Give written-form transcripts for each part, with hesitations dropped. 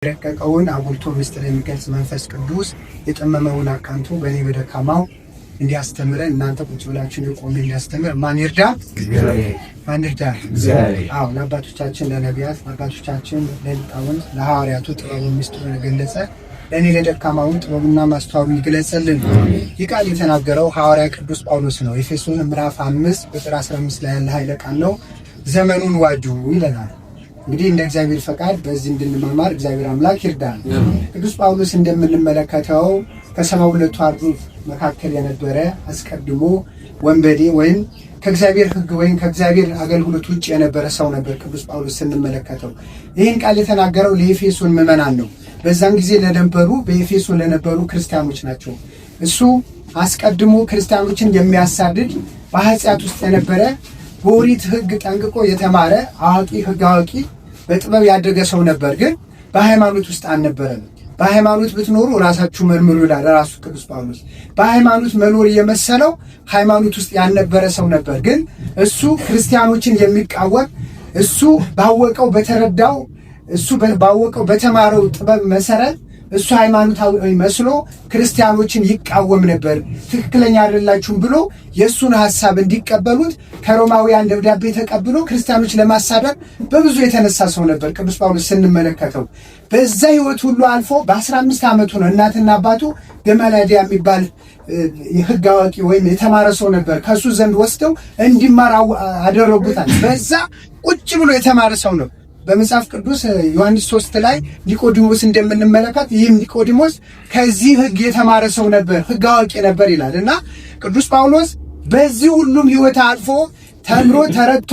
ረቀቀውን አጉልቶ ምስጢር የሚገልጽ መንፈስ ቅዱስ የጠመመውን አካንቶ በእኔ በደካማው እንዲያስተምረን እናንተ ቁጭ ብላችሁ የቆመ እንዲያስተምር ማን ይርዳ? ማን ይርዳ? አዎ ለአባቶቻችን ለነቢያት አባቶቻችን ለሊቃውንት ለሐዋርያቱ ጥበቡን ምስጢሩን ገለጸ። ለእኔ ለደካማው ጥበቡና ማስተዋሉን ይግለጽልን። ይህ ቃል የተናገረው ሐዋርያ ቅዱስ ጳውሎስ ነው። ኤፌሶን ምዕራፍ 5 ቁጥር 15 ላይ ያለ ኃይለ ቃል ነው። ዘመኑን ዋጁ ይለናል። እንግዲህ እንደ እግዚአብሔር ፈቃድ በዚህ እንድንማማር እግዚአብሔር አምላክ ይርዳል። ቅዱስ ጳውሎስ እንደምንመለከተው ከ72 አርድእት መካከል የነበረ አስቀድሞ ወንበዴ ወይም ከእግዚአብሔር ሕግ ወይም ከእግዚአብሔር አገልግሎት ውጭ የነበረ ሰው ነበር። ቅዱስ ጳውሎስ ስንመለከተው ይህን ቃል የተናገረው ለኤፌሶን ምዕመናን ነው። በዛን ጊዜ በኤፌሶን ለነበሩ ክርስቲያኖች ናቸው። እሱ አስቀድሞ ክርስቲያኖችን የሚያሳድድ በኃጢአት ውስጥ የነበረ በኦሪት ሕግ ጠንቅቆ የተማረ አዋቂ ሕግ አዋቂ በጥበብ ያደገ ሰው ነበር። ግን በሃይማኖት ውስጥ አልነበረም። በሃይማኖት ብትኖሩ ራሳችሁ መርምሩ ይላል ራሱ ቅዱስ ጳውሎስ። በሃይማኖት መኖር የመሰለው ሃይማኖት ውስጥ ያልነበረ ሰው ነበር። ግን እሱ ክርስቲያኖችን የሚቃወም እሱ ባወቀው በተረዳው እሱ ባወቀው በተማረው ጥበብ መሰረት እሱ ሃይማኖታዊ መስሎ ክርስቲያኖችን ይቃወም ነበር። ትክክለኛ አይደላችሁም ብሎ የእሱን ሐሳብ እንዲቀበሉት ከሮማውያን ደብዳቤ ተቀብሎ ክርስቲያኖች ለማሳደድ በብዙ የተነሳ ሰው ነበር ቅዱስ ጳውሎስ ስንመለከተው። በዛ ህይወት ሁሉ አልፎ በ15 ዓመቱ ነው እናትና አባቱ ገመላዲያ የሚባል የሕግ አዋቂ ወይም የተማረ ሰው ነበር። ከሱ ዘንድ ወስደው እንዲማር አደረጉታል። በዛ ቁጭ ብሎ የተማረ ሰው ነው። በመጽሐፍ ቅዱስ ዮሐንስ 3 ላይ ኒቆዲሞስ እንደምንመለከት ይህም ኒቆዲሞስ ከዚህ ሕግ የተማረ ሰው ነበር፣ ሕግ አዋቂ ነበር ይላል እና ቅዱስ ጳውሎስ በዚህ ሁሉም ህይወት አልፎ ተምሮ ተረድቶ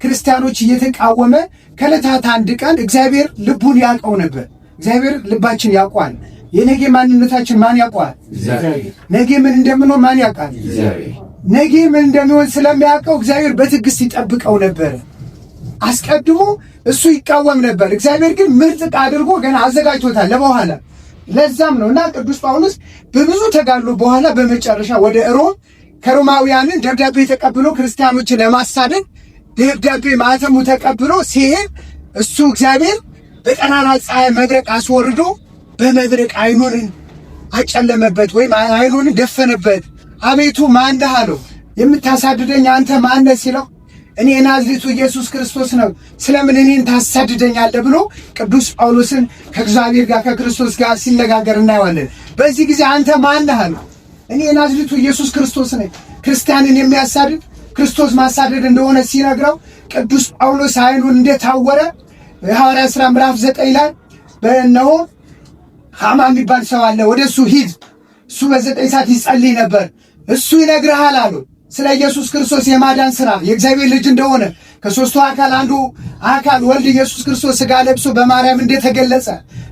ክርስቲያኖች እየተቃወመ ከዕለታት አንድ ቀን እግዚአብሔር ልቡን ያውቀው ነበር። እግዚአብሔር ልባችን ያውቀዋል። የነገ ማንነታችን ማን ያውቀዋል? ነገ ምን እንደምንሆን ማን ያውቃል? ነገ ምን እንደሚሆን ስለሚያውቀው እግዚአብሔር በትዕግስት ይጠብቀው ነበር። አስቀድሞ እሱ ይቃወም ነበር። እግዚአብሔር ግን ምርጥ አድርጎ ገና አዘጋጅቶታል ለበኋላ። ለዛም ነውና ቅዱስ ጳውሎስ በብዙ ተጋድሎ በኋላ በመጨረሻ ወደ ሮም ከሮማውያንን ደብዳቤ ተቀብሎ ክርስቲያኖችን ለማሳደድ ደብዳቤ ማተሙ ተቀብሎ ሲሄድ እሱ እግዚአብሔር በጠራራ ፀሐይ መብረቅ አስወርዶ በመብረቅ አይኑን አጨለመበት ወይም አይኑን ደፈነበት። አቤቱ ማን ነህ አለው። የምታሳድደኝ አንተ ማን ነህ ሲለው እኔ ናዝሬቱ ኢየሱስ ክርስቶስ ነው፣ ስለምን እኔን ታሳድደኛለህ ብሎ ቅዱስ ጳውሎስን ከእግዚአብሔር ጋር ከክርስቶስ ጋር ሲነጋገር እናየዋለን። በዚህ ጊዜ አንተ ማን ነህ አለው። እኔ ናዝሬቱ ኢየሱስ ክርስቶስ ነኝ። ክርስቲያንን የሚያሳድድ ክርስቶስ ማሳደድ እንደሆነ ሲነግረው ቅዱስ ጳውሎስ አይኑን እንደታወረ የሐዋርያት ሥራ ምዕራፍ 9 ላይ በእነሆ ሐማ የሚባል ሰው አለ፣ ወደሱ ሂድ፣ እሱ በ9 ሰዓት ይጸልይ ነበር፣ እሱ ይነግርሃል አለው ስለ ኢየሱስ ክርስቶስ የማዳን ሥራ የእግዚአብሔር ልጅ እንደሆነ ከሦስቱ አካል አንዱ አካል ወልድ ኢየሱስ ክርስቶስ ሥጋ ለብሶ በማርያም እንደተገለጸ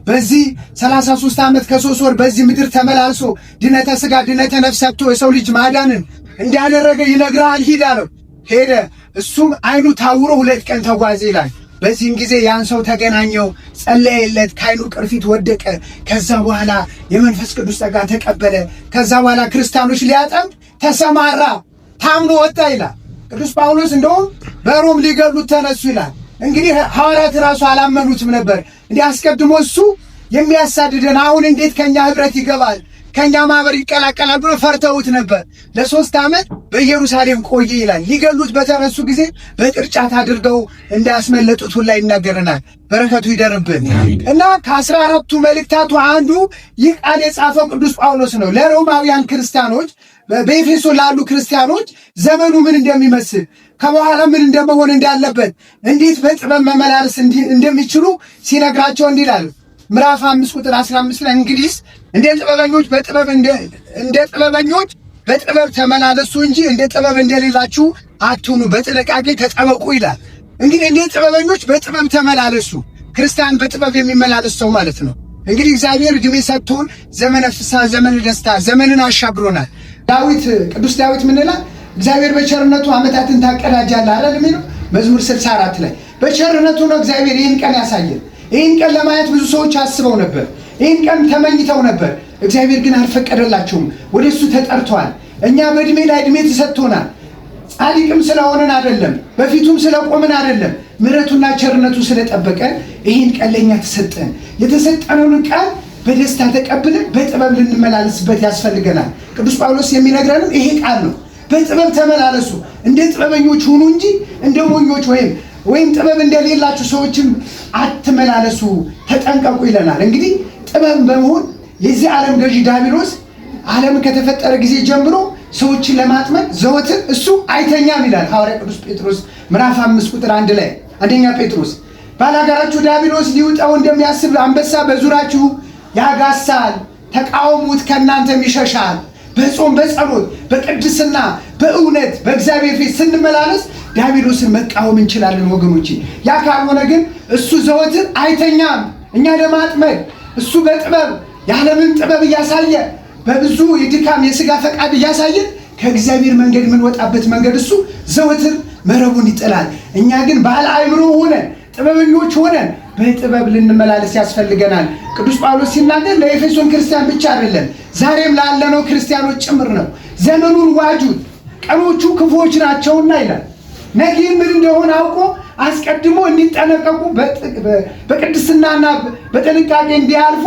በዚህ 33 ዓመት ከ3 ወር በዚህ ምድር ተመላልሶ ድነተ ሥጋ ድነተ ነፍስ ሰጥቶ የሰው ልጅ ማዳንን እንዳደረገ ይነግራል፣ ሂድ አለው። ሄደ። እሱም አይኑ ታውሮ 2 ቀን ተጓዘ ይላል። በዚህም ጊዜ ያን ሰው ተገናኘው፣ ጸለየለት፣ ከአይኑ ቅርፊት ወደቀ። ከዛ በኋላ የመንፈስ ቅዱስ ጸጋ ተቀበለ። ከዛ በኋላ ክርስቲያኖች ሊያጠምድ ተሰማራ፣ ታምኖ ወጣ ይላል ቅዱስ ጳውሎስ። እንደውም በሮም ሊገሉት ተነሱ ይላል። እንግዲህ ሐዋርያት ራሱ አላመኑትም ነበር። እንዲህ አስቀድሞ እሱ የሚያሳድደን አሁን እንዴት ከኛ ህብረት ይገባል ከኛ ማህበር ይቀላቀላል ብሎ ፈርተውት ነበር። ለ3 ዓመት በኢየሩሳሌም ቆየ ይላል። ሊገሉት በተነሱ ጊዜ በቅርጫት አድርገው እንዳስመለጡት ሁላ ይናገረናል። በረከቱ ይደርብን እና ከ14ቱ መልእክታቱ አንዱ ይህ ቃል የጻፈው ቅዱስ ጳውሎስ ነው ለሮማውያን ክርስቲያኖች፣ በኤፌሶን ላሉ ክርስቲያኖች ዘመኑ ምን እንደሚመስል ከበኋላ ምን እንደመሆን እንዳለበት እንዴት በጥበብ መመላለስ እንደሚችሉ ሲነግራቸው እንዲህ ይላል ምዕራፍ 5 ቁጥር 15 ላይ እንግዲህ እንደ ጥበበኞች በጥበብ ተመላለሱ እንጂ እንደ ጥበብ እንደሌላችሁ አትሁኑ፣ በጥንቃቄ ተጠበቁ ይላል። እንግዲህ እንደ ጥበበኞች በጥበብ ተመላለሱ። ክርስቲያን በጥበብ የሚመላለስ ሰው ማለት ነው። እንግዲህ እግዚአብሔር ዕድሜ ሰጥቶን ዘመነ ፍስሐ ዘመነ ደስታ ዘመንን አሻግሮናል። ቅዱስ ዳዊት ምን ይላል? እግዚአብሔር በቸርነቱ ዓመታትን ታቀዳጃለህ አይደል የሚለው መዝሙር 64 ላይ። በቸርነቱ ነው እግዚአብሔር ይህን ቀን ያሳየን። ይህን ቀን ለማየት ብዙ ሰዎች አስበው ነበር። ይህን ቀን ተመኝተው ነበር። እግዚአብሔር ግን አልፈቀደላቸውም። ወደ እሱ ተጠርተዋል። እኛ በዕድሜ ላይ ዕድሜ ተሰጥቶናል። ጻድቅም ስለሆነን አይደለም፣ በፊቱም ስለቆምን አይደለም፣ ምሕረቱና ቸርነቱ ስለጠበቀን ይህን ቀን ለእኛ ተሰጠን። የተሰጠነውን ቃል በደስታ ተቀብለን በጥበብ ልንመላለስበት ያስፈልገናል። ቅዱስ ጳውሎስ የሚነግረንም ይሄ ቃል ነው። በጥበብ ተመላለሱ፣ እንደ ጥበበኞች ሁኑ እንጂ እንደ ሞኞች ወይም ጥበብ እንደሌላችሁ ሰዎችን አትመላለሱ፣ ተጠንቀቁ ይለናል። እንግዲህ ጥበብ በመሆን የዚህ ዓለም ገዢ ዲያብሎስ ዓለም ከተፈጠረ ጊዜ ጀምሮ ሰዎችን ለማጥመድ ዘወትር እሱ አይተኛም ይላል ሐዋርያ ቅዱስ ጴጥሮስ ምዕራፍ 5 ቁጥር 1 ላይ አንደኛ ጴጥሮስ። ባላጋራችሁ ዲያብሎስ ሊውጣው እንደሚያስብ አንበሳ በዙሪያችሁ ያጋሳል፣ ተቃውሙት ከእናንተም ይሸሻል። በጾም በጸሎት በቅድስና በእውነት በእግዚአብሔር ፊት ስንመላለስ ዲያብሎስን መቃወም እንችላለን ወገኖቼ። ያ ካልሆነ ግን እሱ ዘወትር አይተኛም። እኛ ለማጥመድ እሱ በጥበብ የዓለምን ጥበብ እያሳየ በብዙ የድካም የሥጋ ፈቃድ እያሳየ ከእግዚአብሔር መንገድ የምንወጣበት መንገድ እሱ ዘወትር መረቡን ይጥላል። እኛ ግን ባለ አእምሮ ሆነን ጥበበኞች ሆነን በጥበብ ልንመላለስ ያስፈልገናል። ቅዱስ ጳውሎስ ሲናገር ለኤፌሶን ክርስቲያን ብቻ አይደለም፣ ዛሬም ላለነው ክርስቲያኖች ጭምር ነው። ዘመኑን ዋጁት፣ ቀኖቹ ክፉዎች ናቸውና ይላል። ነገ ምን እንደሆነ አውቆ አስቀድሞ እንዲጠነቀቁ በቅድስናና በጥንቃቄ እንዲያልፉ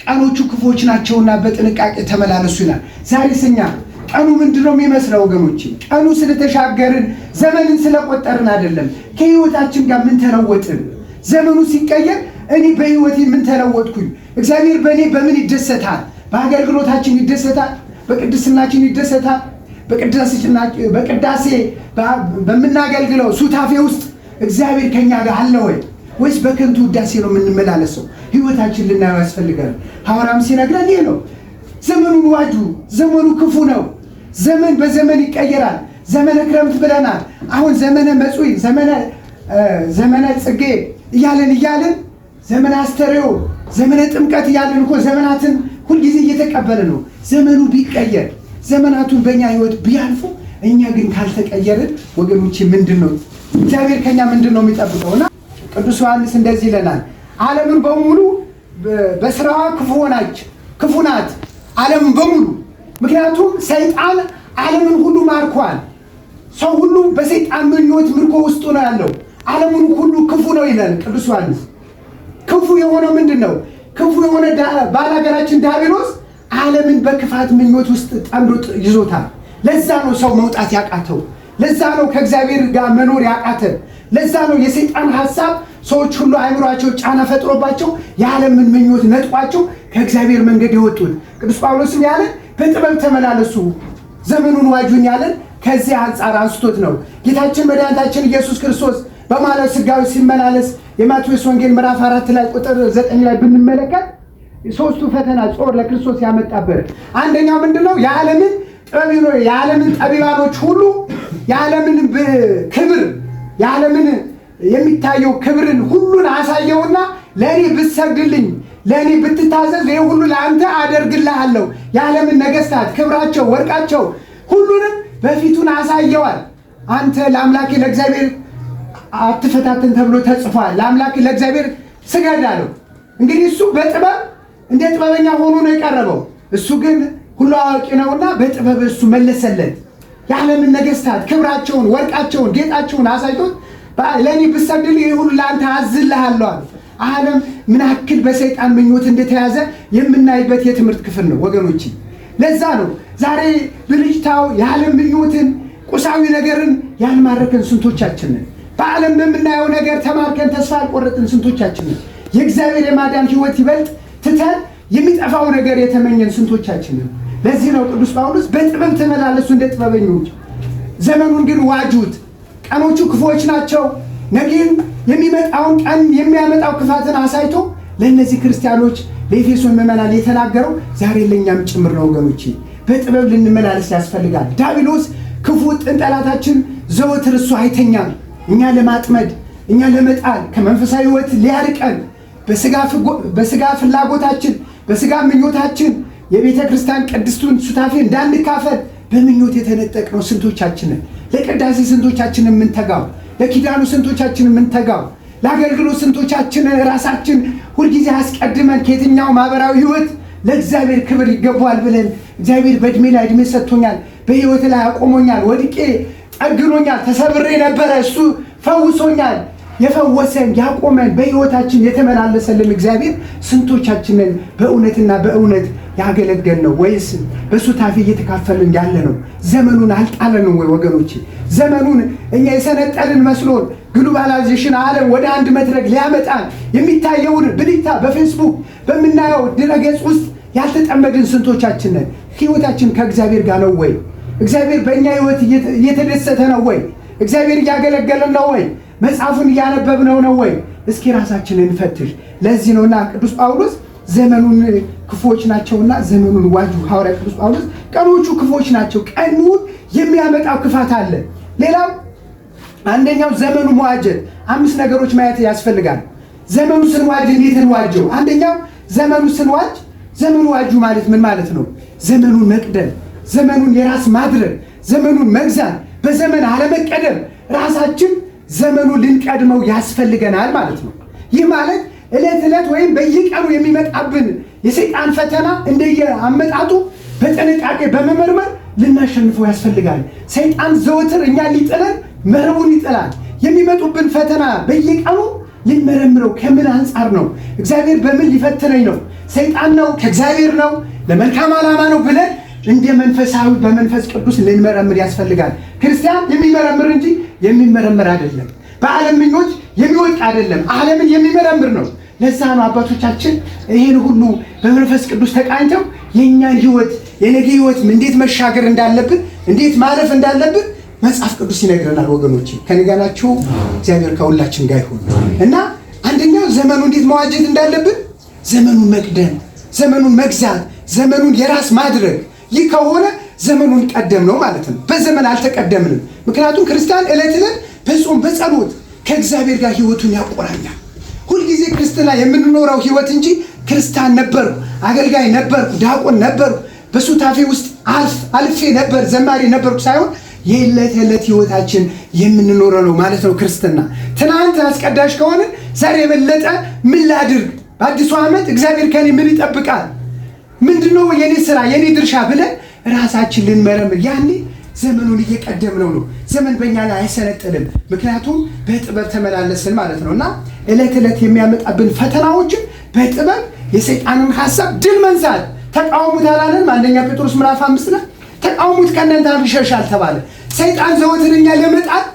ቀኖቹ ክፉዎች ናቸውና በጥንቃቄ ተመላለሱ ይላል። ዛሬ ስኛ ቀኑ ምንድነው የሚመስለው ወገኖቼ? ቀኑ ስለተሻገርን ዘመንን ስለቆጠርን አይደለም። ከህይወታችን ጋር ምን ተለወጥን? ዘመኑ ሲቀየር እኔ በህይወቴ ምን ተለወጥኩኝ? እግዚአብሔር በእኔ በምን ይደሰታል? በአገልግሎታችን ይደሰታል፣ በቅድስናችን ይደሰታል። በቅዳሴ በምናገልግለው ሱታፌ ውስጥ እግዚአብሔር ከኛ ጋር አለ ወይ? ወይስ በከንቱ ውዳሴ ነው የምንመላለሰው? ህይወታችን ልናየው ያስፈልጋል። ሐዋርያም ሲነግረን ይሄ ነው። ዘመኑን ዋጁ፣ ዘመኑ ክፉ ነው። ዘመን በዘመን ይቀየራል። ዘመነ ክረምት ብለናል። አሁን ዘመነ መጹይ፣ ዘመነ ጽጌ እያለን ዘመነ አስተርእዮ፣ ዘመነ ጥምቀት እያለን እኮ ዘመናትን ሁልጊዜ እየተቀበለ ነው። ዘመኑ ቢቀየር ዘመናቱን በእኛ ህይወት ቢያልፉ እኛ ግን ካልተቀየርን ወገኖቼ ምንድን ነው እግዚአብሔር ከኛ ምንድን ነው የሚጠብቀውና ቅዱስ ዮሐንስ እንደዚህ ይለናል። ዓለምን በሙሉ በስራዋ ክፉ ናት ዓለምን በሙሉ። ምክንያቱም ሰይጣን ዓለምን ሁሉ ማርኳል። ሰው ሁሉ በሰይጣን ምኞት ምርኮ ውስጡ ነው ያለው። ዓለምን ሁሉ ክፉ ነው ይላል ቅዱስ ዮሐንስ። ክፉ የሆነው ምንድን ነው? ክፉ የሆነ ባላጋራችን ዲያብሎስ ዓለምን በክፋት ምኞት ውስጥ ጠምዶ ይዞታል። ለዛ ነው ሰው መውጣት ያቃተው። ለዛ ነው ከእግዚአብሔር ጋር መኖር ያቃተን። ለዛ ነው የሰይጣን ሐሳብ ሰዎች ሁሉ አእምሯቸው ጫና ፈጥሮባቸው የዓለምን ምኞት ነጥቋቸው ከእግዚአብሔር መንገድ የወጡት። ቅዱስ ጳውሎስም ያለን በጥበብ ተመላለሱ ዘመኑን ዋጁን ያለን ከዚህ አንጻር አንስቶት ነው። ጌታችን መድኃኒታችን ኢየሱስ ክርስቶስ በማለት ሥጋዌ ሲመላለስ የማቴዎስ ወንጌል ምዕራፍ 4 ላይ ቁጥር 9 ላይ ብንመለከት ሶስቱ ፈተና ጾር ለክርስቶስ ያመጣበት አንደኛው ምንድነው? የዓለምን ጠቢባኖች ሁሉ የዓለምን ክብር የዓለምን የሚታየው ክብርን ሁሉን አሳየውና ለእኔ ብትሰግድልኝ ለእኔ ብትታዘዝ ይህ ሁሉ ለአንተ አደርግልሃለሁ። የዓለምን ነገሥታት ክብራቸው፣ ወርቃቸው ሁሉንም በፊቱን አሳየዋል። አንተ ለአምላኬ ለእግዚአብሔር አትፈታተን ተብሎ ተጽፏል። ለአምላኬ ለእግዚአብሔር ስገድ አለው። እንግዲህ እሱ በጥበብ እንደ ጥበበኛ ሆኖ ነው የቀረበው። እሱ ግን ሁሉ አዋቂ ነውና በጥበብ እሱ መለሰለት። የዓለምን ነገሥታት ክብራቸውን፣ ወርቃቸውን፣ ጌጣቸውን አሳይቶት ለእኔ ብትሰግድልኝ ይህ ሁሉ ለአንተ አዝልሃለሁ። ዓለም ምን ያክል በሰይጣን ምኞት እንደተያዘ የምናይበት የትምህርት ክፍል ነው ወገኖች። ለዛ ነው ዛሬ ብልጭታው የዓለም ምኞትን ቁሳዊ ነገርን ያልማረከን ስንቶቻችንን፣ በዓለም በምናየው ነገር ተማርከን ተስፋ ያልቆረጥን ስንቶቻችንን፣ የእግዚአብሔር የማዳን ሕይወት ይበልጥ ትተን የሚጠፋው ነገር የተመኘን ስንቶቻችንን። ለዚህ ነው ቅዱስ ጳውሎስ በጥበብ ተመላለሱ እንደ ጥበበኞች፣ ዘመኑን ግን ዋጁት፣ ቀኖቹ ክፉዎች ናቸው። ነገን የሚመጣውን ቀን የሚያመጣው ክፋትን አሳይቶ ለእነዚህ ክርስቲያኖች ለኤፌሶን ምዕመናን የተናገረው ዛሬ ለእኛም ጭምር ነው ወገኖቼ። በጥበብ ልንመላለስ ያስፈልጋል። ዲያብሎስ ክፉ ጠላታችን ዘወትር እሱ አይተኛም። እኛ ለማጥመድ፣ እኛ ለመጣል፣ ከመንፈሳዊ ሕይወት ሊያርቀን በስጋ ፍላጎታችን፣ በስጋ ምኞታችን የቤተ ክርስቲያን ቅድስቱን ሱታፌ እንዳንካፈል በምኞት የተነጠቅነው ስንቶቻችንን፣ ለቅዳሴ ስንቶቻችንን የምንተጋው፣ ለኪዳኑ ስንቶቻችንን የምንተጋው፣ ለአገልግሎት ስንቶቻችንን ራሳችን ሁልጊዜ አስቀድመን ከየትኛው ማህበራዊ ሕይወት ለእግዚአብሔር ክብር ይገባዋል ብለን እግዚአብሔር በእድሜ ላይ እድሜ ሰጥቶኛል፣ በሕይወት ላይ አቆሞኛል፣ ወድቄ ጠግኖኛል፣ ተሰብሬ ነበረ እሱ ፈውሶኛል፣ የፈወሰን ያቆመን በህይወታችን የተመላለሰልን እግዚአብሔር ስንቶቻችንን በእውነትና በእውነት ያገለገል ነው ወይስ በሱታፊ እየተካፈልን ያለ ነው? ዘመኑን አልጣለንም ወይ ወገኖቼ? ዘመኑን እኛ የሰነጠልን መስሎን ግሎባላይዜሽን ዓለም ወደ አንድ መድረክ ሊያመጣን የሚታየውን ብልጭታ በፌስቡክ በምናየው ድረገጽ ውስጥ ያልተጠመድን ስንቶቻችን ነን? ህይወታችን ከእግዚአብሔር ጋር ነው ወይ? እግዚአብሔር በእኛ ህይወት እየተደሰተ ነው ወይ? እግዚአብሔር እያገለገለን ነው ወይ? መጽሐፉን እያነበብነው ነው ወይ? እስኪ ራሳችንን እንፈትሽ። ለዚህ ነውና ቅዱስ ጳውሎስ ዘመኑን ክፉዎች ናቸውና ዘመኑን ዋጁ። ሐዋርያ ቅዱስ ጳውሎስ ቀኖቹ ክፉዎች ናቸው፣ ቀኑን የሚያመጣው ክፋት አለ። ሌላው አንደኛው ዘመኑ መዋጀት። 5 ነገሮች ማየት ያስፈልጋል። ዘመኑ ስንዋጅ እንዴት እንዋጀው? አንደኛው ዘመኑ ስንዋጅ፣ ዘመኑ ዋጁ ማለት ምን ማለት ነው? ዘመኑን መቅደም፣ ዘመኑን የራስ ማድረግ፣ ዘመኑን መግዛት፣ በዘመን አለመቀደም፣ ራሳችን ዘመኑን ልንቀድመው ያስፈልገናል ማለት ነው። ይህ ማለት ዕለት ዕለት ወይም በየቀኑ የሚመጣብን የሰይጣን ፈተና እንደየአመጣጡ በጥንቃቄ በመመርመር ልናሸንፈው ያስፈልጋል። ሰይጣን ዘወትር እኛ ሊጥለን መረቡን ይጥላል። የሚመጡብን ፈተና በየቀኑ ልንመረምረው ከምን አንጻር ነው? እግዚአብሔር በምን ሊፈትነኝ ነው? ሰይጣን ነው? ከእግዚአብሔር ነው? ለመልካም ዓላማ ነው ብለን እንደ መንፈሳዊ በመንፈስ ቅዱስ ልንመረምር ያስፈልጋል። ክርስቲያን የሚመረምር እንጂ የሚመረምር አይደለም። በዓለም ምኞች የሚወድቅ አይደለም። ዓለምን የሚመረምር ነው። ለዛ ነው አባቶቻችን ይህን ሁሉ በመንፈስ ቅዱስ ተቃኝተው የእኛን ህይወት የነገ ህይወት እንዴት መሻገር እንዳለብን እንዴት ማለፍ እንዳለብን መጽሐፍ ቅዱስ ይነግረናል። ወገኖቼ ከኔ ጋር ናችሁ? እግዚአብሔር ከሁላችን ጋር ይሁን እና አንደኛው ዘመኑ እንዴት መዋጀት እንዳለብን ዘመኑን መቅደም፣ ዘመኑን መግዛት፣ ዘመኑን የራስ ማድረግ። ይህ ከሆነ ዘመኑን ቀደም ነው ማለት ነው። በዘመን አልተቀደምንም። ምክንያቱም ክርስቲያን ዕለት ዕለት በጾም በጸሎት ከእግዚአብሔር ጋር ህይወቱን ያቆራኛል። ሁልጊዜ ክርስትና የምንኖረው ህይወት እንጂ ክርስቲያን ነበርኩ፣ አገልጋይ ነበርኩ፣ ዲያቆን ነበርኩ፣ በሱታፌ ውስጥ አልፌ ነበር፣ ዘማሪ ነበርኩ ሳይሆን የዕለት ዕለት ህይወታችን የምንኖረው ነው ማለት ነው ክርስትና። ትናንት አስቀዳሽ ከሆነ ዛሬ የበለጠ ምን ላድርግ፣ በአዲሱ ዓመት እግዚአብሔር ከኔ ምን ይጠብቃል፣ ምንድነው የኔ ስራ የኔ ድርሻ ብለን ራሳችን ልንመረምር ያኔ ዘመኑን እየቀደምነው ነው። ዘመን በእኛ ላይ አይሰነጥልም፣ ምክንያቱም በጥበብ ተመላለስን ማለት ነው። እና ዕለት ዕለት የሚያመጣብን ፈተናዎችን በጥበብ የሰይጣንን ሐሳብ ድል መንሳት። ተቃውሙት አላለን? አንደኛ ጴጥሮስ ምዕራፍ 5 ላይ ተቃውሙት ከእናንተ ይሸሻል ተባለ። ሰይጣን ዘወትር እኛን ለመጣል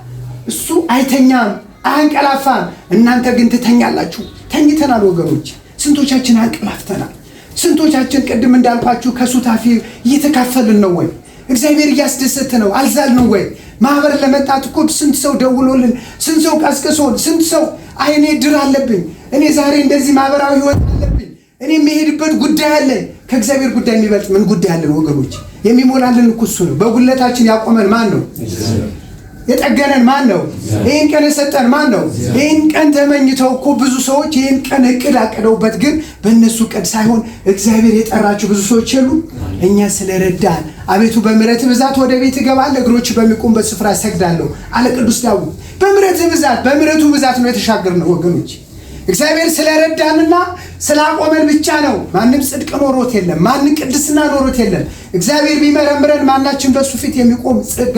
እሱ አይተኛም አያንቀላፋም፣ እናንተ ግን ትተኛላችሁ። ተኝተናል ወገኖች፣ ስንቶቻችን አንቀላፍተናል? ስንቶቻችን ቅድም እንዳልኳችሁ ከሱታፌ እየተካፈልን ነው ወይ? እግዚአብሔር እያስደሰተ ነው አልዛልነው ወይ? ማህበር ለመጣት እኮ ስንት ሰው ደውሎልን፣ ስንት ሰው ቀስቅሶን፣ ስንት ሰው አይኔ ድር አለብኝ፣ እኔ ዛሬ እንደዚህ ማህበራዊ ህይወት አለብኝ፣ እኔ የሚሄድበት ጉዳይ አለ። ከእግዚአብሔር ጉዳይ የሚበልጥ ምን ጉዳይ አለን ወገኖች? የሚሞላልን እኮ እሱ ነው። በጉለታችን ያቆመን ማን ነው? የጠገነን ማን ነው? ይህን ቀን የሰጠን ማን ነው? ይህን ቀን ተመኝተው እኮ ብዙ ሰዎች ይህን ቀን እቅድ አቅደውበት ግን በእነሱ ቀን ሳይሆን እግዚአብሔር የጠራቸው ብዙ ሰዎች የሉ። እኛ ስለረዳን አቤቱ በምሕረት ብዛት ወደ ቤት እገባለሁ፣ እግሮች በሚቆሙበት ስፍራ እሰግዳለሁ አለ ቅዱስ ዳዊት። በምሕረቱ ብዛት ነው የተሻገርነው ወገኖች። እግዚአብሔር ስለረዳንና ስላቆመን ብቻ ነው። ማንም ጽድቅ ኖሮት የለም፣ ማንም ቅድስና ኖሮት የለም። እግዚአብሔር ቢመረምረን ማናችን በሱ ፊት የሚቆም ጸጋ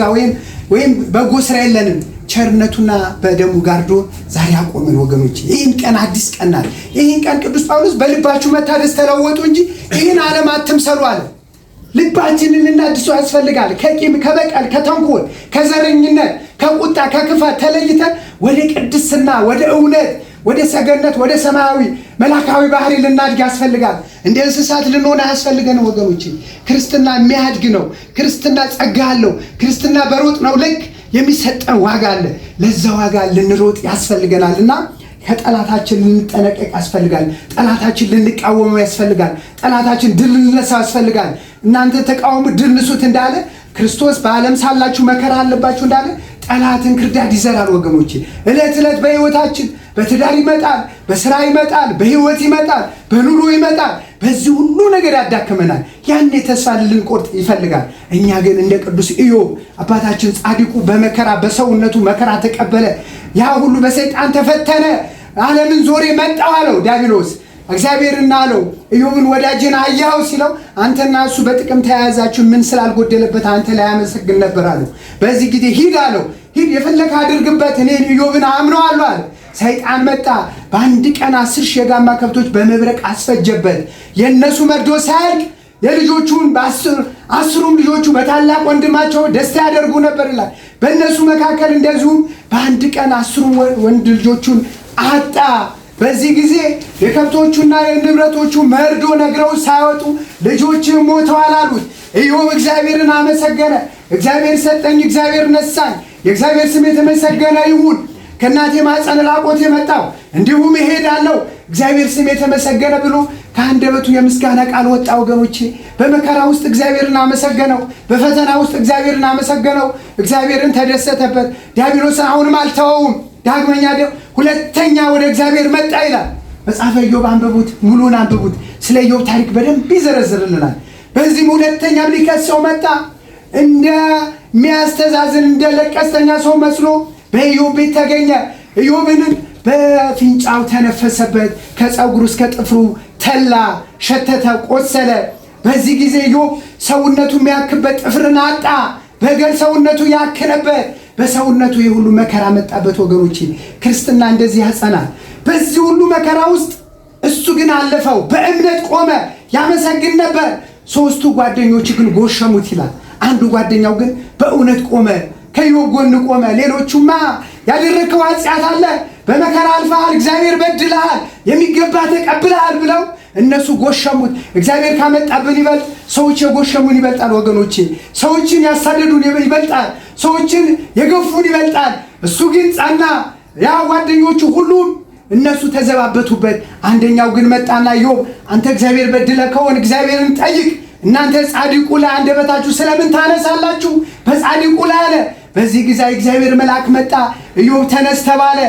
ወይም በጎ ስራ የለንም። ቸርነቱና በደሙ ጋርዶ ዛሬ አቆመን ወገኖች። ይህን ቀን አዲስ ቀን ናት። ይህን ቀን ቅዱስ ጳውሎስ በልባችሁ መታደስ ተለወጡ እንጂ ይህን ዓለም አትምሰሉ አለ። ልባችንን ልናድሱ ያስፈልጋል። ከቂም፣ ከበቀል፣ ከተንኮል፣ ከዘረኝነት፣ ከቁጣ፣ ከክፋት ተለይተን ወደ ቅድስና፣ ወደ እውነት፣ ወደ ሰገነት፣ ወደ ሰማያዊ መላካዊ ባህሪ ልናድግ ያስፈልጋል። እንደ እንስሳት ልንሆን አያስፈልገን ወገኖች። ክርስትና የሚያድግ ነው። ክርስትና ጸጋ አለው። ክርስትና በሮጥ ነው ልክ የሚሰጠን ዋጋ አለ። ለዛ ዋጋ ልንሮጥ ያስፈልገናልና ከጠላታችን ልንጠነቀቅ ያስፈልጋል። ጠላታችን ልንቃወመው ያስፈልጋል። ጠላታችን ድል ልንነሳው ያስፈልጋል። እናንተ ተቃውሙ ድል ንሱት እንዳለ ክርስቶስ በዓለም ሳላችሁ መከራ አለባችሁ እንዳለ ጠላትን ክርዳድ ይዘራል ወገኖቼ። ዕለት ዕለት በህይወታችን በትዳር ይመጣል፣ በስራ ይመጣል፣ በህይወት ይመጣል፣ በኑሮ ይመጣል። በዚህ ሁሉ ነገር ያዳክመናል። ያኔ ተስፋ ልንቆርጥ ይፈልጋል። እኛ ግን እንደ ቅዱስ ኢዮብ አባታችን ጻድቁ በመከራ በሰውነቱ መከራ ተቀበለ። ያ ሁሉ በሰይጣን ተፈተነ። ዓለምን ዞሬ መጣው አለው ዲያብሎስ። እግዚአብሔርና አለው ኢዮብን ወዳጄን አያው ሲለው አንተና እሱ በጥቅም ተያያዛችሁ፣ ምን ስላልጎደለበት አንተ ላይ ያመሰግን ነበር አለው። በዚህ ጊዜ ሂድ አለው። ሂድ የፈለከ አድርግበት፣ እኔ ኢዮብን አምነዋለሁ አለ። ሰይጣን መጣ። በአንድ ቀን 10 ሺህ የጋማ ከብቶች በመብረቅ አስፈጀበት። የእነሱ መርዶ ሳያልቅ የልጆቹን አስሩም ልጆቹ በታላቅ ወንድማቸው ደስታ ያደርጉ ነበር ይላል። በእነሱ መካከል እንደዚሁም በአንድ ቀን 10 ወንድ ልጆቹን አጣ። በዚህ ጊዜ የከብቶቹና የንብረቶቹ መርዶ ነግረው ሳይወጡ ልጆች ሞተዋል አሉት። ኢዮብ እግዚአብሔርን አመሰገነ። እግዚአብሔር ሰጠኝ፣ እግዚአብሔር ነሳኝ፣ የእግዚአብሔር ስም የተመሰገነ ይሁን። ከእናቴ ማኅፀን ራቆት የመጣው እንዲሁም እሄዳለሁ፣ እግዚአብሔር ስም የተመሰገነ ብሎ ከአንደበቱ የምስጋና ቃል ወጣ። ወገኖቼ በመከራ ውስጥ እግዚአብሔርን አመሰገነው፣ በፈተና ውስጥ እግዚአብሔርን አመሰገነው። እግዚአብሔርን ተደሰተበት። ዲያብሎስን አሁንም አልተወውም። ዳግመኛ ሁለተኛ ወደ እግዚአብሔር መጣ ይላል። መጽሐፈ ኢዮብ አንብቡት፣ ሙሉን አንብቡት። ስለ ኢዮብ ታሪክ በደንብ ይዘረዝርልናል። በዚህም ሁለተኛም ሊከሰው መጣ። እንደሚያስተዛዝን እንደ ለቀስተኛ ሰው መስሎ በኢዮብ ቤት ተገኘ። ኢዮብንም በፊንጫው ተነፈሰበት፣ ከፀጉሩ እስከ ጥፍሩ ተላ፣ ሸተተ፣ ቆሰለ። በዚህ ጊዜ ኢዮብ ሰውነቱ የሚያክበት ጥፍርን አጣ። በገል ሰውነቱ ያክ ነበር። በሰውነቱ የሁሉ መከራ መጣበት። ወገኖቼ ክርስትና እንደዚህ ያጸናል። በዚህ ሁሉ መከራ ውስጥ እሱ ግን አለፈው። በእምነት ቆመ፣ ያመሰግን ነበር። 3ቱ ጓደኞች ግን ጎሸሙት ይላል። አንዱ ጓደኛው ግን በእውነት ቆመ፣ ከኢዮብ ጎን ቆመ። ሌሎቹማ ያደረከው ኃጢአት አለ፣ በመከራ አልፈሃል፣ እግዚአብሔር በድለሃል፣ የሚገባ ተቀብለሃል ብለው እነሱ ጎሸሙት። እግዚአብሔር ካመጣብን ይበልጥ ሰዎች የጎሸሙን ይበልጣል። ወገኖቼ ሰዎችን ያሳደዱን ይበልጣል፣ ሰዎችን የገፉን ይበልጣል። እሱ ግን ጸና። ያ ጓደኞቹ ሁሉም እነሱ ተዘባበቱበት። አንደኛው ግን መጣና ኢዮብ አንተ እግዚአብሔር በድለህ ከሆነ እግዚአብሔርን ጠይቅ፣ እናንተ ጻድቁ ላይ አንደበታችሁ ስለምን ታነሳላችሁ? በጻድቁ ላይ አለ። በዚህ ጊዜ እግዚአብሔር መልአክ መጣ። ኢዮብ ተነስ ተባለ።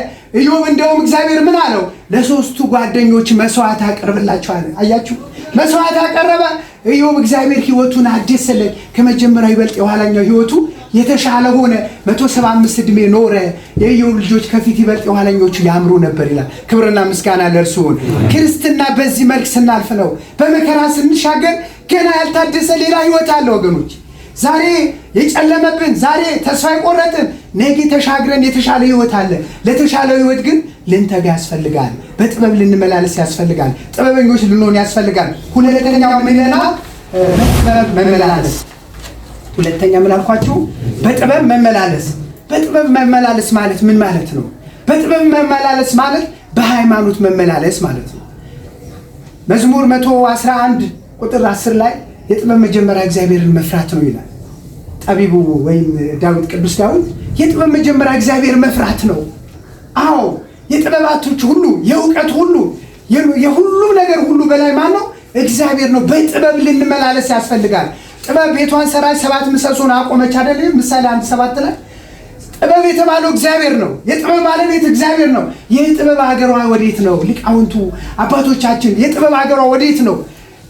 ኢዮብ እንደውም እግዚአብሔር ምን አለው? ለ3ቱ ጓደኞች መስዋዕት አቀርብላቸው አለ። አያችሁ፣ መስዋዕት አቀረበ። ኢዮብ እግዚአብሔር ሕይወቱን አደሰለት። ከመጀመሪያው ይበልጥ የኋላኛው ሕይወቱ የተሻለ ሆነ። 175 ዕድሜ ኖረ። የኢዮብ ልጆች ከፊት ይበልጥ የኋላኞቹ ያምሩ ነበር ይላል። ክብርና ምስጋና ለእርሱ ይሁን። ክርስትና በዚህ መልክ ስናልፍ ነው። በመከራ ስንሻገር ገና ያልታደሰ ሌላ ሕይወት አለ ወገኖች። ዛሬ የጨለመብን፣ ዛሬ ተስፋ የቆረጥን፣ ነገ ተሻግረን የተሻለ ሕይወት አለ። ለተሻለ ሕይወት ግን ልንተጋ ያስፈልጋል። በጥበብ ልንመላለስ ያስፈልጋል። ጥበበኞች ልንሆን ያስፈልጋል። ሁለተኛው ምንና በጥበብ መመላለስ። ሁለተኛ ምን አልኳችሁ? በጥበብ መመላለስ። በጥበብ መመላለስ ማለት ምን ማለት ነው? በጥበብ መመላለስ ማለት በሃይማኖት መመላለስ ማለት ነው። መዝሙር 111 ቁጥር 10 ላይ የጥበብ መጀመሪያ እግዚአብሔርን መፍራት ነው ይላል። ጠቢቡ ወይም ዳዊት፣ ቅዱስ ዳዊት የጥበብ መጀመሪያ እግዚአብሔር መፍራት ነው። አዎ የጥበባቶች ሁሉ፣ የእውቀት ሁሉ፣ የሁሉ ነገር ሁሉ በላይ ማን ነው? እግዚአብሔር ነው። በጥበብ ልንመላለስ ያስፈልጋል። ጥበብ ቤቷን ሰራች፣ 7 ምሰሶን አቆመች አይደለም? ምሳሌ 1:7 ላይ ጥበብ የተባለው እግዚአብሔር ነው። የጥበብ ባለቤት እግዚአብሔር ነው። የጥበብ ሀገሯ ወዴት ነው? ሊቃውንቱ አባቶቻችን የጥበብ ሀገሯ ወዴት ነው?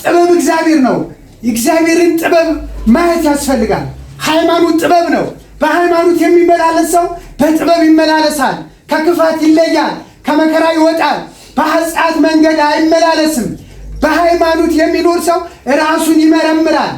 ጥበብ እግዚአብሔር ነው። እግዚአብሔርን ጥበብ ማየት ያስፈልጋል። ሃይማኖት ጥበብ ነው። በሃይማኖት የሚመላለስ ሰው በጥበብ ይመላለሳል። ከክፋት ይለያል፣ ከመከራ ይወጣል። በኃጢአት መንገድ አይመላለስም። በሃይማኖት የሚኖር ሰው ራሱን ይመረምራል፣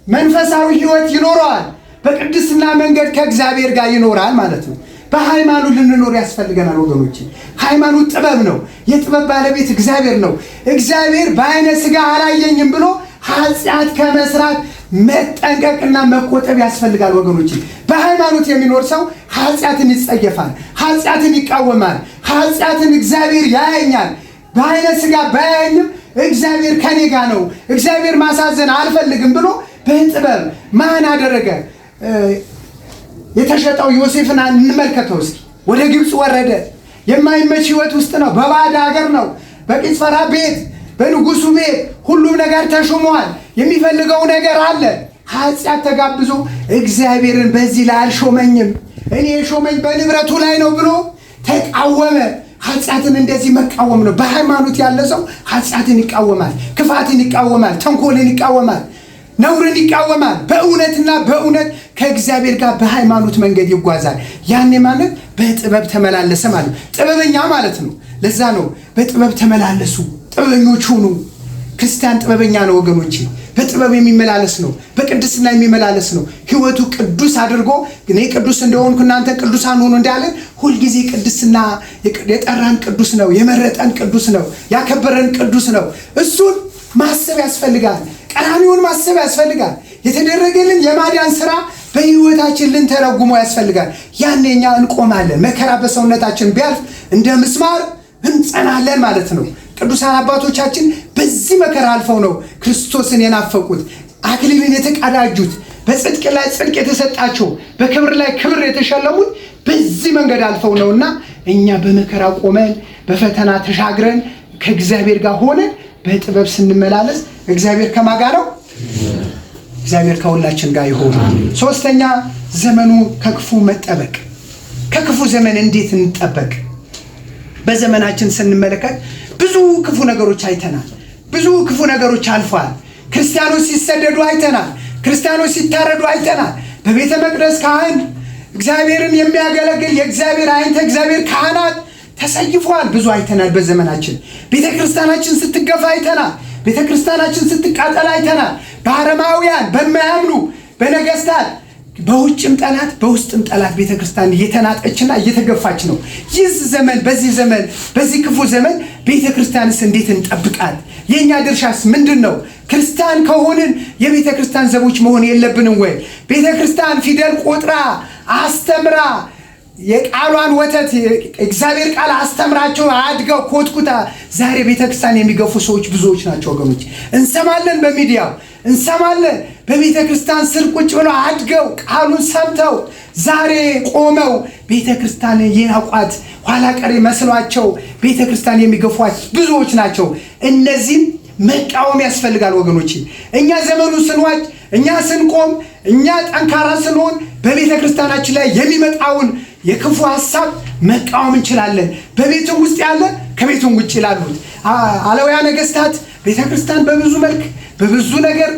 መንፈሳዊ ሕይወት ይኖረዋል። በቅድስና መንገድ ከእግዚአብሔር ጋር ይኖራል ማለት ነው። በሃይማኖት ልንኖር ያስፈልገናል ወገኖች። ሃይማኖት ጥበብ ነው። የጥበብ ባለቤት እግዚአብሔር ነው። እግዚአብሔር በዓይነ ሥጋ አላየኝም ብሎ ኃጢአት ከመስራት መጠንቀቅና መቆጠብ ያስፈልጋል ወገኖች። በሃይማኖት የሚኖር ሰው ኃጢአትን ይጸየፋል፣ ኃጢአትን ይቃወማል። ኃጢአትን እግዚአብሔር ያየኛል፣ በዓይነ ሥጋ ባያየኝም እግዚአብሔር ከኔ ጋር ነው፣ እግዚአብሔር ማሳዘን አልፈልግም ብሎ በጥበብ ማን አደረገ? የተሸጠው ዮሴፍን እንመልከተው እስኪ። ወደ ግብፅ ወረደ። የማይመች ሕይወት ውስጥ ነው። በባዕድ ሀገር ነው። በጲጥፋራ ቤት፣ በንጉሱ ቤት ሁሉም ነገር ተሾመዋል። የሚፈልገው ነገር አለ። ኃጢአት ተጋብዞ እግዚአብሔርን በዚህ ላይ አልሾመኝም፣ እኔ የሾመኝ በንብረቱ ላይ ነው ብሎ ተቃወመ። ኃጢአትን እንደዚህ መቃወም ነው። በሃይማኖት ያለ ሰው ኃጢአትን ይቃወማል፣ ክፋትን ይቃወማል፣ ተንኮልን ይቃወማል፣ ነውርን ይቃወማል። በእውነትና በእውነት ከእግዚአብሔር ጋር በሃይማኖት መንገድ ይጓዛል። ያኔ ማለት በጥበብ ተመላለሰ ማለት ጥበበኛ ማለት ነው። ለዛ ነው በጥበብ ተመላለሱ፣ ጥበበኞች ሁኑ። ክርስቲያን ጥበበኛ ነው ወገኖቼ። በጥበብ የሚመላለስ ነው፣ በቅድስና የሚመላለስ ነው። ህይወቱ ቅዱስ አድርጎ እኔ ቅዱስ እንደሆንኩ እናንተ ቅዱሳን ሁኑ እንዳለ ሁሉ ጊዜ ቅድስና የጠራን ቅዱስ ነው፣ የመረጠን ቅዱስ ነው፣ ያከበረን ቅዱስ ነው። እሱን ማሰብ ያስፈልጋል። ቀራንዮውን ማሰብ ያስፈልጋል። የተደረገልን የማዳን ስራ በህይወታችን ልንተረጉሞ ያስፈልጋል። ያኔ እኛ እንቆማለን። መከራ በሰውነታችን ቢያልፍ እንደ ምስማር እንጸናለን ማለት ነው። ቅዱሳን አባቶቻችን በዚህ መከራ አልፈው ነው ክርስቶስን የናፈቁት፣ አክሊልን የተቀዳጁት፣ በጽድቅ ላይ ጽድቅ የተሰጣቸው፣ በክብር ላይ ክብር የተሸለሙት በዚህ መንገድ አልፈው ነውና እኛ በመከራ ቆመን በፈተና ተሻግረን ከእግዚአብሔር ጋር ሆነን በጥበብ ስንመላለስ እግዚአብሔር ከማን ጋር ነው? እግዚአብሔር ከሁላችን ጋር ይሁን። ሶስተኛ ዘመኑ ከክፉ መጠበቅ። ከክፉ ዘመን እንዴት እንጠበቅ? በዘመናችን ስንመለከት ብዙ ክፉ ነገሮች አይተናል። ብዙ ክፉ ነገሮች አልፏል። ክርስቲያኖች ሲሰደዱ አይተናል። ክርስቲያኖች ሲታረዱ አይተናል። በቤተ መቅደስ ካህን እግዚአብሔርን የሚያገለግል የእግዚአብሔር አይንተ እግዚአብሔር ካህናት ተሰይፈዋል። ብዙ አይተናል። በዘመናችን ቤተ ክርስቲያናችን ስትገፋ አይተናል። ቤተ ክርስቲያናችን ስትቃጠል አይተናል። በአረማውያን በማያምኑ በነገስታት በውጭም ጠላት በውስጥም ጠላት ቤተ ክርስቲያን እየተናጠችና እየተገፋች ነው። ይህ ዘመን በዚህ ክፉ ዘመን ቤተ ክርስቲያንስ እንዴት እንጠብቃት? የኛ ድርሻስ ምንድነው? ክርስቲያን ከሆንን የቤተ ክርስቲያን ዘቦች መሆን የለብንም ወይ? ቤተ ክርስቲያን ፊደል ቆጥራ አስተምራ የቃሏን ወተት እግዚአብሔር ቃል አስተምራቸው አድገው ኮትኩታ ዛሬ ቤተክርስቲያን የሚገፉ ሰዎች ብዙዎች ናቸው ወገኖች። እንሰማለን፣ በሚዲያው እንሰማለን። በቤተክርስቲያን ስር ቁጭ ብለው አድገው ቃሉን ሰምተው ዛሬ ቆመው ቤተክርስቲያንን የናቋት ኋላ ቀሪ መስሏቸው ቤተክርስቲያን የሚገፏት ብዙዎች ናቸው። እነዚህም መቃወም ያስፈልጋል ወገኖች። እኛ ዘመኑ ስንዋጅ፣ እኛ ስንቆም፣ እኛ ጠንካራ ስንሆን በቤተክርስቲያናችን ላይ የሚመጣውን የክፉ ሐሳብ መቃወም እንችላለን። በቤቱም ውስጥ ያለ ከቤቱም ውጭ ይላሉት አለውያ ነገስታት ቤተክርስቲያን በብዙ መልክ በብዙ ነገር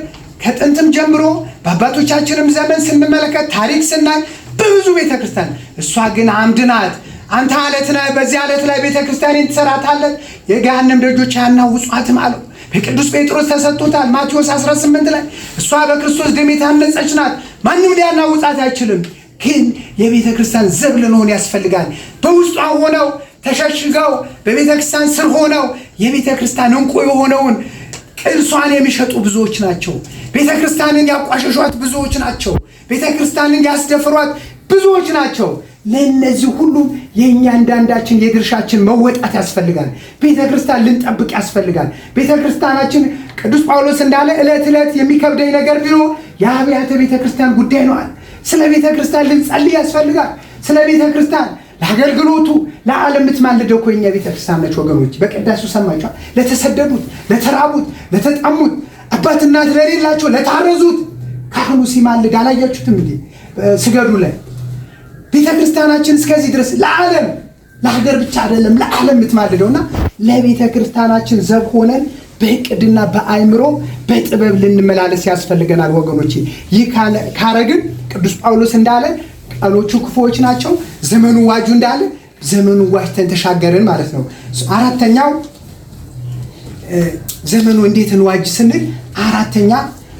ከጥንትም ጀምሮ በአባቶቻችንም ዘመን ስንመለከት ታሪክ ስናይ በብዙ ቤተክርስቲያን እሷ ግን አምድ ናት። አንተ አለት ነህ፣ በዚህ አለት ላይ ቤተክርስቲያንን ትሰራታለህ፣ የገሃነም ደጆች አያናውጧትም አለው። በቅዱስ ጴጥሮስ ተሰጥቶታል። ማቴዎስ 18 ላይ እሷ በክርስቶስ ደም የታነጸች ናት፣ ማንም ሊያናውጣት አይችልም። ግን የቤተ ክርስቲያን ዘብ ልንሆን ያስፈልጋል። በውስጧ ሆነው ተሸሽገው በቤተ ክርስቲያን ስር ሆነው የቤተ ክርስቲያን እንቁ የሆነውን ቅርሷን የሚሸጡ ብዙዎች ናቸው። ቤተ ክርስቲያንን ያቋሸሿት ብዙዎች ናቸው። ቤተ ክርስቲያንን ያስደፍሯት ብዙዎች ናቸው። ለነዚህ ሁሉ የኛ አንዳንዳችን የድርሻችን መወጣት ያስፈልጋል። ቤተ ክርስቲያን ልንጠብቅ ያስፈልጋል። ቤተ ክርስቲያናችን ቅዱስ ጳውሎስ እንዳለ ዕለት ዕለት የሚከብደኝ ነገር ቢኖር የአብያተ ቤተ ክርስቲያን ጉዳይ ነው። ስለ ቤተ ክርስቲያን ልንጸልይ ያስፈልጋል። ስለ ቤተ ክርስቲያን ለአገልግሎቱ ለዓለም የምትማልደው እኮ የኛ ቤተ ክርስቲያን ነች ወገኖች። በቅዳሴው ሰማችኋል። ለተሰደዱት፣ ለተራቡት፣ ለተጠሙት፣ አባት እናት ለሌላቸው፣ ለታረዙት ካህኑ ሲማልድ አላያችሁትም እንዴ? ስገዱ ላይ ቤተ ክርስቲያናችን እስከዚህ ድረስ ለዓለም ለሀገር ብቻ አይደለም ለዓለም የምትማልደውና ለቤተ ክርስቲያናችን ዘብ ሆነን በእቅድና በአይምሮ በጥበብ ልንመላለስ ያስፈልገናል ወገኖች። ይህ ካረግን ቅዱስ ጳውሎስ እንዳለ ቀኖቹ ክፉዎች ናቸው፣ ዘመኑ ዋጁ እንዳለ ዘመኑ ዋጅተን ተሻገርን ማለት ነው። አራተኛው ዘመኑ እንዴት እንዋጅ ስንል አራተኛ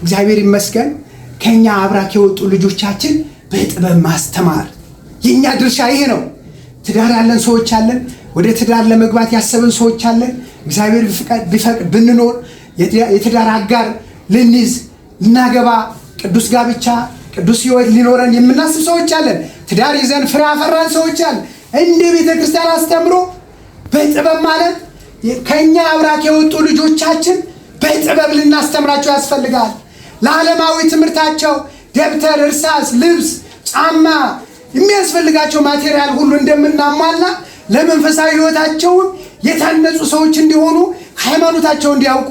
እግዚአብሔር ይመስገን ከኛ አብራክ የወጡ ልጆቻችን በጥበብ ማስተማር የኛ ድርሻ ይሄ ነው። ትዳር ያለን ሰዎች አለን፣ ወደ ትዳር ለመግባት ያሰብን ሰዎች አለን። እግዚአብሔር ቢፈቅድ ብንኖር የትዳር አጋር ልንይዝ ልናገባ ቅዱስ ጋብቻ ቅዱስ ሕይወት ሊኖረን የምናስብ ሰዎች አለን። ትዳር ይዘን ፍሬ አፈራን ሰዎች አለን። እንደ ቤተ ክርስቲያን አስተምሮ በጥበብ ማለት ከኛ አብራክ የወጡ ልጆቻችን በጥበብ ልናስተምራቸው ያስፈልጋል። ለዓለማዊ ትምህርታቸው ደብተር፣ እርሳስ፣ ልብስ፣ ጫማ የሚያስፈልጋቸው ማቴሪያል ሁሉ እንደምናሟላ ለመንፈሳዊ ሕይወታቸውም የታነጹ ሰዎች እንዲሆኑ ሃይማኖታቸው እንዲያውቁ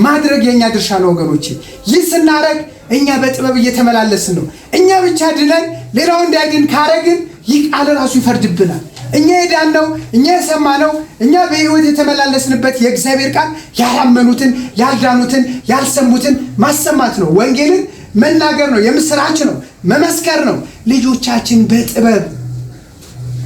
ማድረግ የኛ ድርሻ ነው ወገኖች። ይህ ስናረግ እኛ በጥበብ እየተመላለስን ነው። እኛ ብቻ ድነን ሌላው እንዳይድን ካረግን ይህ ቃል ራሱ ይፈርድብናል። እኛ የዳነው እኛ የሰማነው እኛ በሕይወት የተመላለስንበት የእግዚአብሔር ቃል ያላመኑትን ያልዳኑትን ያልሰሙትን ማሰማት ነው። ወንጌልን መናገር ነው። የምስራች ነው፣ መመስከር ነው። ልጆቻችን በጥበብ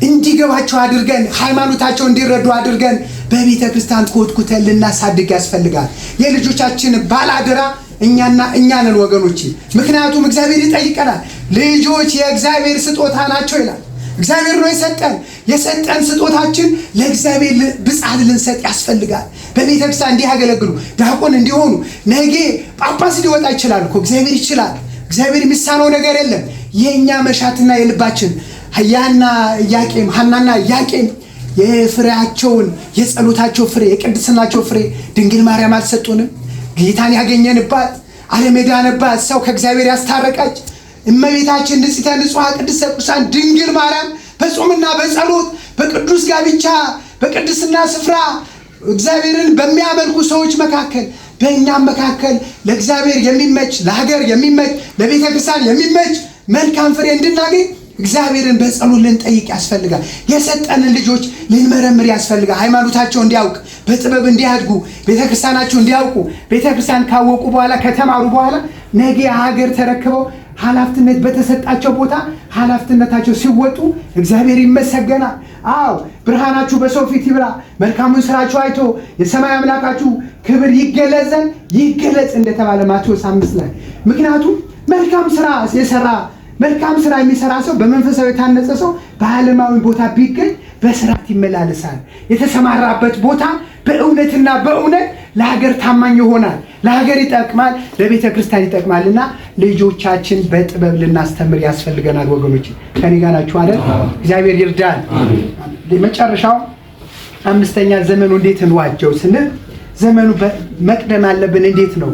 እንዲገባቸው አድርገን ሃይማኖታቸው እንዲረዱ አድርገን በቤተ ክርስቲያን ኮትኩተን ልናሳድግ ያስፈልጋል። የልጆቻችን ባላደራ እኛ ነን ወገኖች። ምክንያቱም እግዚአብሔር ይጠይቀናል። ልጆች የእግዚአብሔር ስጦታ ናቸው ይላል። እግዚአብሔር ነው የሰጠን ስጦታችን ለእግዚአብሔር ብጽዓት ልንሰጥ ያስፈልጋል። በቤተ ክርስቲያን እንዲያገለግሉ ዲያቆን እንዲሆኑ ነገ ጳጳስ ሊወጣ ይችላል እኮ እግዚአብሔር ይችላል። እግዚአብሔር የሚሳነው ነገር የለም። የኛ መሻትና የልባችን ሐናና ኢያቄም የፍሬያቸውን የጸሎታቸው ፍሬ የቅድስናቸው ፍሬ ድንግል ማርያም አልሰጡንም? ጌታን ያገኘንባት ዓለም የዳነባት ሰው ከእግዚአብሔር ያስታረቀች እመቤታችን ንጽሕተ ንጹሐን ቅድስተ ቅዱሳን ድንግል ማርያም በጾምና በጸሎት በቅዱስ ጋብቻ በቅድስና ስፍራ እግዚአብሔርን በሚያመልኩ ሰዎች መካከል በእኛም መካከል ለእግዚአብሔር የሚመች ለሀገር የሚመች ለቤተ ክርስቲያን የሚመች መልካም ፍሬ እንድናገኝ እግዚአብሔርን በጸሎት ልንጠይቅ ያስፈልጋል። የሰጠንን ልጆች ልንመረምር ያስፈልጋል። ሃይማኖታቸው እንዲያውቅ በጥበብ እንዲያድጉ ቤተክርስቲያናቸው እንዲያውቁ ቤተክርስቲያን ካወቁ በኋላ ከተማሩ በኋላ ነገ ሀገር ተረክበው ኃላፊነት በተሰጣቸው ቦታ ኃላፊነታቸው ሲወጡ እግዚአብሔር ይመሰገናል። አዎ ብርሃናችሁ በሰው ፊት ይብራ፣ መልካሙን ስራችሁ አይቶ የሰማይ አምላካችሁ ክብር ይገለጽ እንደተባለ ማቴዎስ 5 ላይ። ምክንያቱም መልካም ስራ የሚሰራ ሰው በመንፈሳዊ የታነጸ ሰው በዓለማዊ ቦታ ቢገኝ በስርዓት ይመላለሳል። የተሰማራበት ቦታ በእውነትና በእውነት ለሀገር ታማኝ ይሆናል፣ ለሀገር ይጠቅማል፣ ለቤተ ክርስቲያን ይጠቅማልና ልጆቻችን በጥበብ ልናስተምር ያስፈልገናል። ወገኖች ከኔ ጋር ናችሁ አይደል? እግዚአብሔር ይርዳል። መጨረሻው 5ኛ ዘመኑ እንዴት እንዋጀው ስንል ዘመኑ መቅደም አለብን። እንዴት ነው?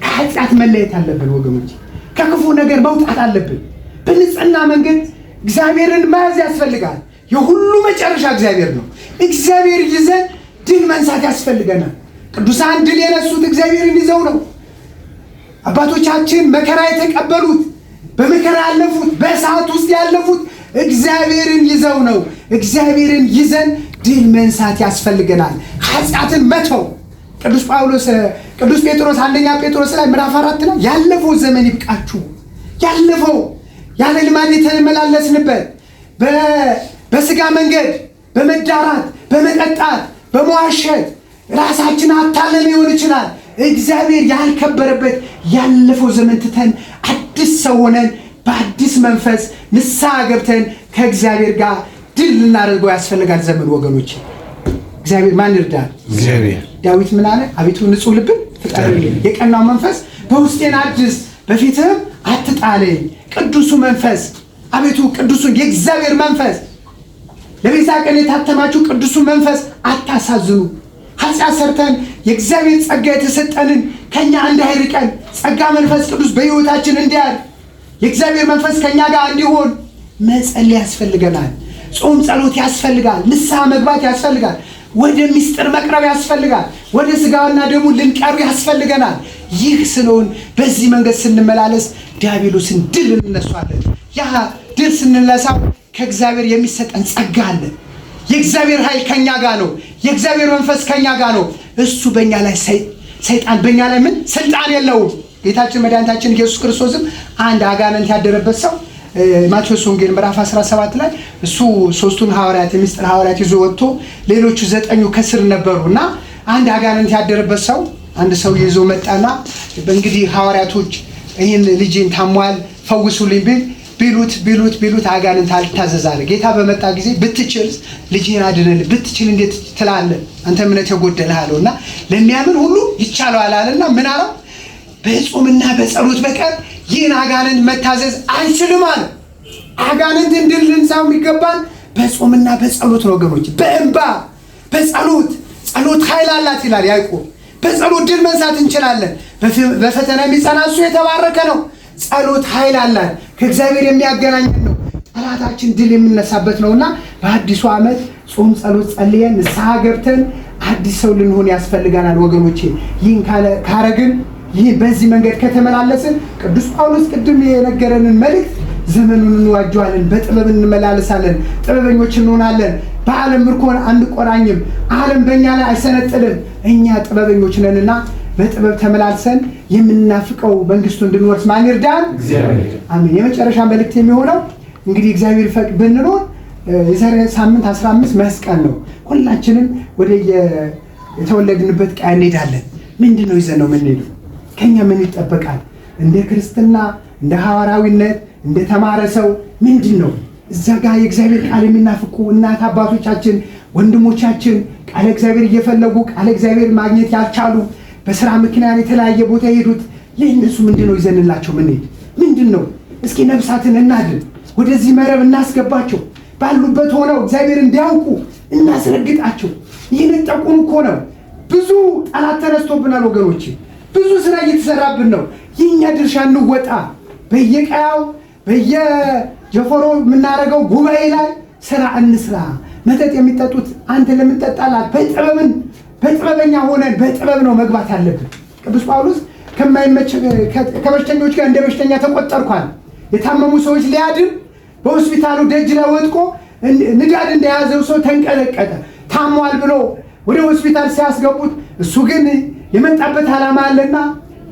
ከኃጢአት መለየት አለብን ወገኖች። ከክፉ ነገር መውጣት አለብን። በንጽህና መንገድ እግዚአብሔርን መያዝ ያስፈልጋል። የሁሉ መጨረሻ እግዚአብሔር ነው። እግዚአብሔር ይዘን ድል መንሳት ያስፈልገናል። ቅዱሳን ድል የነሱት እግዚአብሔርን ይዘው ነው። አባቶቻችን መከራ የተቀበሉት በመከራ ያለፉት በእሳት ውስጥ ያለፉት እግዚአብሔርን ይዘው ነው። እግዚአብሔርን ይዘን ድል መንሳት ያስፈልገናል። ኃጢአትን መተው ቅዱስ ጴጥሮስ 1ኛ ጴጥሮስ ላይ ምዕራፍ 4 ላይ ያለፈው ዘመን ይብቃችሁ። ያለፈው ያለ ልማድ የተመላለስንበት በስጋ መንገድ በመዳራት በመጠጣት በመዋሸት ራሳችን አታለን ሊሆን ይችላል። እግዚአብሔር ያልከበረበት ያለፈው ዘመን ትተን አዲስ ሰው ሆነን በአዲስ መንፈስ ንስሐ ገብተን ከእግዚአብሔር ጋር ድል ልናደርገው ያስፈልጋል። ዘመን ወገኖች እግዚአብሔር ማን ይርዳል? እግዚአብሔር ዳዊት ምን አለ? አቤቱ ንጹሕ ልብን ፍጠርልኝ፣ የቀናው መንፈስ በውስጤን አድስ፣ በፊትህም አትጣለኝ። ቅዱሱ መንፈስ አቤቱ ቅዱሱን የእግዚአብሔር መንፈስ ለቤዛ ቀን የታተማችሁ ቅዱሱ መንፈስ አታሳዝኑ። ኃጢአት ሰርተን የእግዚአብሔር ጸጋ የተሰጠንን ከኛ እንዳይርቀን ጸጋ መንፈስ ቅዱስ በሕይወታችን እንዲያድር የእግዚአብሔር መንፈስ ከኛ ጋር እንዲሆን መጸለይ ያስፈልገናል። ጾም ጸሎት ያስፈልጋል። ንስሐ መግባት ያስፈልጋል። ወደ ምስጢር መቅረብ ያስፈልጋል። ወደ ስጋውና ደሙ ልንቀርብ ያስፈልገናል። ይህ ስለሆን በዚህ መንገድ ስንመላለስ ዲያብሎስን ድል እንነሳለን። ያ ድል ስንነሳው ከእግዚአብሔር የሚሰጠን ጸጋ አለ። የእግዚአብሔር ኃይል ከኛ ጋር ነው። የእግዚአብሔር መንፈስ ከኛ ጋር ነው። እሱ በእኛ ላይ ሰይጣን በእኛ ላይ ምን ስልጣን የለውም። ጌታችን መድኃኒታችን ኢየሱስ ክርስቶስም አንድ አጋንንት ያደረበት ሰው ማቴዎስ ወንጌል ምዕራፍ 17 ላይ እሱ 3ቱን ሐዋርያት የምስጢር ሐዋርያት ይዞ ወጥቶ ሌሎቹ 9ኙ ከስር ነበሩና አንድ አጋንንት ያደረበት ሰው አንድ ሰው ይዞ መጣና በእንግዲህ ሐዋርያቶች ይህን ልጅን ታሟል ፈውሱልኝ ቢሉት አጋንንት አልታዘዛለ። ጌታ በመጣ ጊዜ ብትችል ልጅህን አድነልህ ብትችል እንዴት ትላለህ? አንተ እምነት የጎደለህ አለውና ለሚያምን ሁሉ ይቻለዋል አለና ምን አለው? በጾምና በጸሎት በቀር ይህን አጋንንት መታዘዝ አንችልም አለ። አጋንንትን ድል ልንሳው የሚገባን በጾምና በጸሎት ነው ወገኖች። በእንባ በጸሎት ኃይል አላት ይላል ያዕቆብ። በጸሎት ድል መንሳት እንችላለን። በፈተና የሚጸና እሱ የተባረከ ነው። ጸሎት ኃይል አላት፣ ከእግዚአብሔር የሚያገናኝ ነው። ጠላታችን ድል የምንነሳበት ነውና በአዲሱ ዓመት ጾም ጸሎት ጸልየን ንስሐ ገብተን አዲስ ሰው ልንሆን ያስፈልጋናል ወገኖቼ። ይህን ካረግን ይህ በዚህ መንገድ ከተመላለስን ቅዱስ ጳውሎስ ቅድም የነገረንን መልእክት ዘመኑን እንዋጀዋለን፣ በጥበብ እንመላለሳለን፣ ጥበበኞች እንሆናለን። በዓለም ምርኮን አንቆራኝም፣ ዓለም በእኛ ላይ አይሰነጥልም። እኛ ጥበበኞች ነንና በጥበብ ተመላልሰን የምናፍቀው መንግስቱ እንድንወርስ ማን ይርዳን? እግዚአብሔር። አሜን። የመጨረሻ መልእክት የሚሆነው እንግዲህ እግዚአብሔር ፈቅ ብንኖር የዛሬ ሳምንት 15 መስቀል ነው። ሁላችንም ወደ የተወለድንበት ቀን እንሄዳለን። ምንድነው ይዘን ነው የምንሄደው? ከኛ ምን ይጠበቃል? እንደ ክርስትና እንደ ሐዋርያዊነት እንደ ተማረ ሰው ምንድነው እዛ ጋር የእግዚአብሔር ቃል የሚናፍቁ እናት አባቶቻችን ወንድሞቻችን ቃለ እግዚአብሔር እየፈለጉ ቃለ እግዚአብሔር ማግኘት ያልቻሉ በስራ ምክንያት የተለያየ ቦታ የሄዱት ለእነሱ ምንድነው ይዘንላቸው ምንሄድ? ምንድነው? እስኪ ነፍሳትን እናድን፣ ወደዚህ መረብ እናስገባቸው፣ ባሉበት ሆነው እግዚአብሔር እንዲያውቁ እናስረግጣቸው። እየነጠቁን እኮ ነው። ብዙ ጠላት ተነስቶብናል ወገኖች፣ ብዙ ስራ እየተሰራብን ነው። የኛ ድርሻ እንወጣ። በየቀያው በየጀፈሮ የምናደርገው ጉባኤ ላይ ስራ እንስራ። መጠጥ የሚጠጡት አንተ ለምን ጠጣላት? በጥበበኛ ሆነን በጥበብ ነው መግባት ያለብን። ቅዱስ ጳውሎስ ከበሽተኞች ጋር እንደ በሽተኛ ተቆጠርኳል። የታመሙ ሰዎች ሊያድን በሆስፒታሉ ደጅ ላይ ወጥቆ ንዳድ እንደያዘው ሰው ተንቀለቀጠ። ታሟል ብሎ ወደ ሆስፒታል ሲያስገቡት እሱ ግን የመጣበት ዓላማ አለና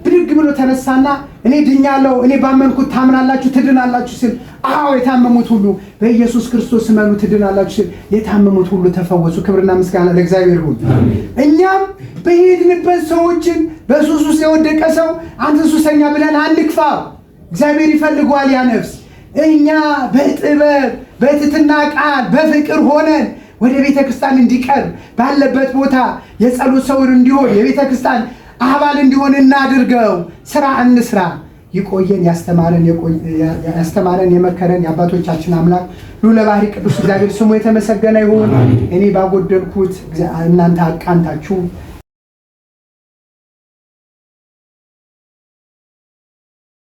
ብድግ ብሎ ተነሳና እኔ ድኛለሁ፣ እኔ ባመንኩት ታምናላችሁ ትድናላችሁ ሲል፣ አዎ የታመሙት ሁሉ በኢየሱስ ክርስቶስ እመኑ ትድናላችሁ ሲል የታመሙት ሁሉ ተፈወሱ። ክብርና ምስጋና ለእግዚአብሔር ይሁን። እኛም በሄድንበት ሰዎችን በሱስ ውስጥ የወደቀ ሰው አንተ ሱሰኛ ብለን አንክፋ። እግዚአብሔር ይፈልገዋል ያ ነፍስ። እኛ በጥበብ በትትና ቃል በፍቅር ሆነን ወደ ቤተ ክርስቲያን እንዲቀርብ ባለበት ቦታ የጸሎት ሰው እንዲሆን የቤተ ክርስቲያን አባል እንዲሆን እናድርገው። ስራ እንስራ። ይቆየን። ያስተማረን የመከረን የአባቶቻችን አምላክ ልዑለ ባሕርይ ቅዱስ እግዚአብሔር ስሙ የተመሰገነ ይሁን። እኔ ባጎደልኩት እናንተ አቃንታችሁ